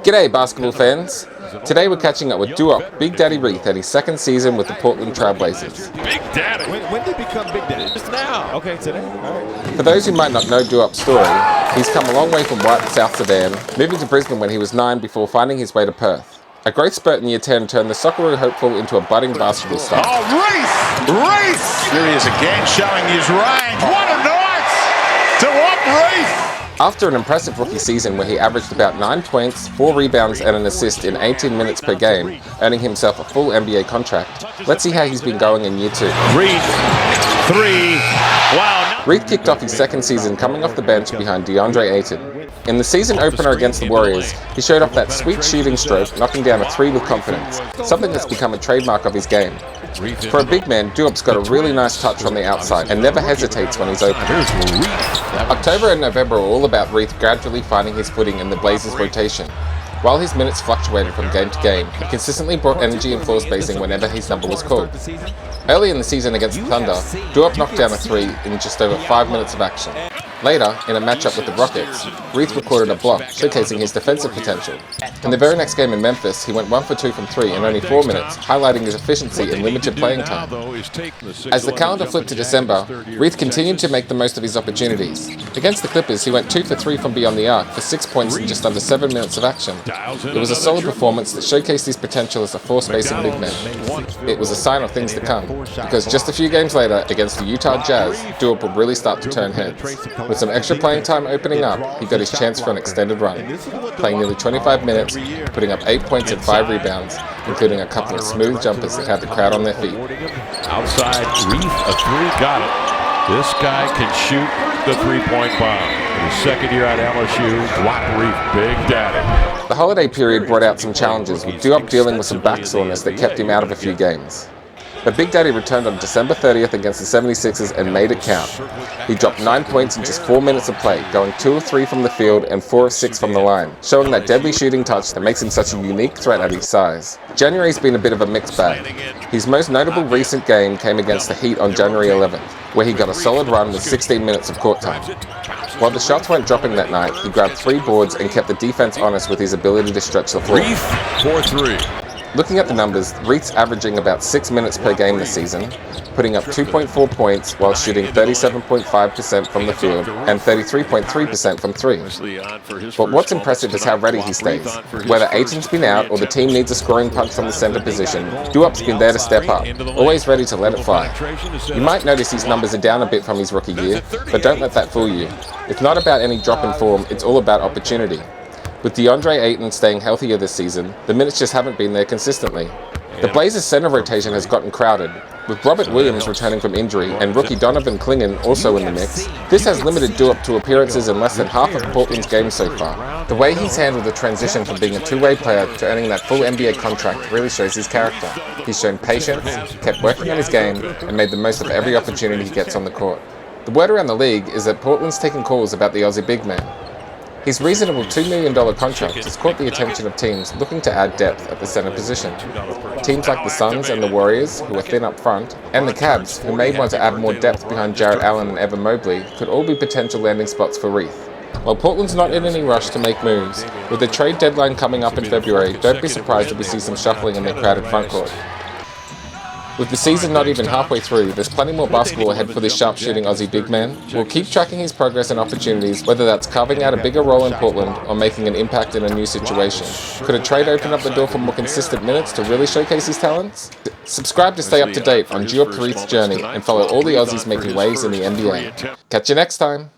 G'day basketball fans! Today we're catching up with Duop, Big Daddy Reith at his second season with the Portland Trailblazers. Big Daddy? When did he become Big Daddy? Just now. Okay, today. All right. For those who might not know Duop's story, he's come a long way from White, South Sudan, moving to Brisbane when he was 9 before finding his way to Perth. A growth spurt in year 10 turned the Socceroo hopeful into a budding basketball star. Oh, Reith! Here he is again, showing his range. What a night! Duop Reith! After an impressive rookie season where he averaged about 9 points, 4 rebounds and an assist in 18 minutes per game, earning himself a full NBA contract, let's see how he's been going in year 2. Reith, 3, wow. Reith kicked off his second season coming off the bench behind DeAndre Ayton. In the season opener against the Warriors, he showed off that sweet shooting stroke, knocking down a 3 with confidence, something that's become a trademark of his game. For a big man, Duop's got a really nice touch from the outside and never hesitates when he's open. October and November are all about Reith gradually finding his footing in the Blazers' rotation. While his minutes fluctuated from game to game, he consistently brought energy and floor spacing whenever his number was called. Early in the season against the Thunder, Duop knocked down a 3 in just over 5 minutes of action. Later, in a matchup with the Rockets, Reith recorded a block, showcasing his defensive potential. In the very next game in Memphis, he went 1 for 2 from 3 in only 4 minutes, highlighting his efficiency in limited playing time. As the calendar flipped to December, Reith continued to make the most of his opportunities. Against the Clippers, he went 2 for 3 from beyond the arc for 6 points in just under 7 minutes of action. It was a solid performance that showcased his potential as a floor-spacing big man. It was a sign of things to come, because just a few games later, against the Utah Jazz, Duop would really start to turn heads. With some extra playing time opening up, he got his chance for an extended run, playing nearly 25 minutes, putting up 8 points and 5 rebounds, including a couple of smooth jumpers that had the crowd on their feet. Outside, Reith, a 3, got it. This guy can shoot the 3-point bomb. In his second year at LSU, Duop Reith, Big Daddy. The holiday period brought out some challenges, with Duop dealing with some back soreness that kept him out of a few games. But Big Daddy returned on December 30th against the 76ers and made it count. He dropped 9 points in just 4 minutes of play, going 2 of 3 from the field and 4 of 6 from the line, showing that deadly shooting touch that makes him such a unique threat at his size. January's been a bit of a mixed bag. His most notable recent game came against the Heat on January 11th, where he got a solid run with 16 minutes of court time. While the shots weren't dropping that night, he grabbed 3 boards and kept the defense honest with his ability to stretch the floor. Reith, 4-3. Looking at the numbers, Reith's averaging about 6 minutes per game this season, putting up 2.4 points while shooting 37.5% from the field and 33.3% from 3. But what's impressive is how ready he stays. Whether Ayton's been out or the team needs a scoring punch from the center position, Duop's been there to step up, always ready to let it fly. You might notice his numbers are down a bit from his rookie year, but don't let that fool you. It's not about any drop in form, it's all about opportunity. With DeAndre Ayton staying healthier this season, the minutes just haven't been there consistently. The Blazers' center rotation has gotten crowded. With Robert Williams returning from injury and rookie Donovan Clingan also in the mix, this has limited Duop to appearances in less than half of Portland's games so far. The way he's handled the transition from being a two-way player to earning that full NBA contract really shows his character. He's shown patience, kept working on his game, and made the most of every opportunity he gets on the court. The word around the league is that Portland's taking calls about the Aussie big man. His reasonable $2 million contract has caught the attention of teams looking to add depth at the center position. Teams like the Suns and the Warriors, who are thin up front, and the Cavs, who may want to add more depth behind Jarrett Allen and Evan Mobley, could all be potential landing spots for Reith. While Portland's not in any rush to make moves, with the trade deadline coming up in February, don't be surprised if we see some shuffling in their crowded frontcourt. With the season not even halfway through, there's plenty more basketball ahead for this sharp-shooting Aussie big man. We'll keep tracking his progress and opportunities, whether that's carving out a bigger role in Portland or making an impact in a new situation. Could a trade open up the door for more consistent minutes to really showcase his talents? Subscribe to stay up to date on Duop Reith's journey and follow all the Aussies making waves in the NBA. Catch you next time!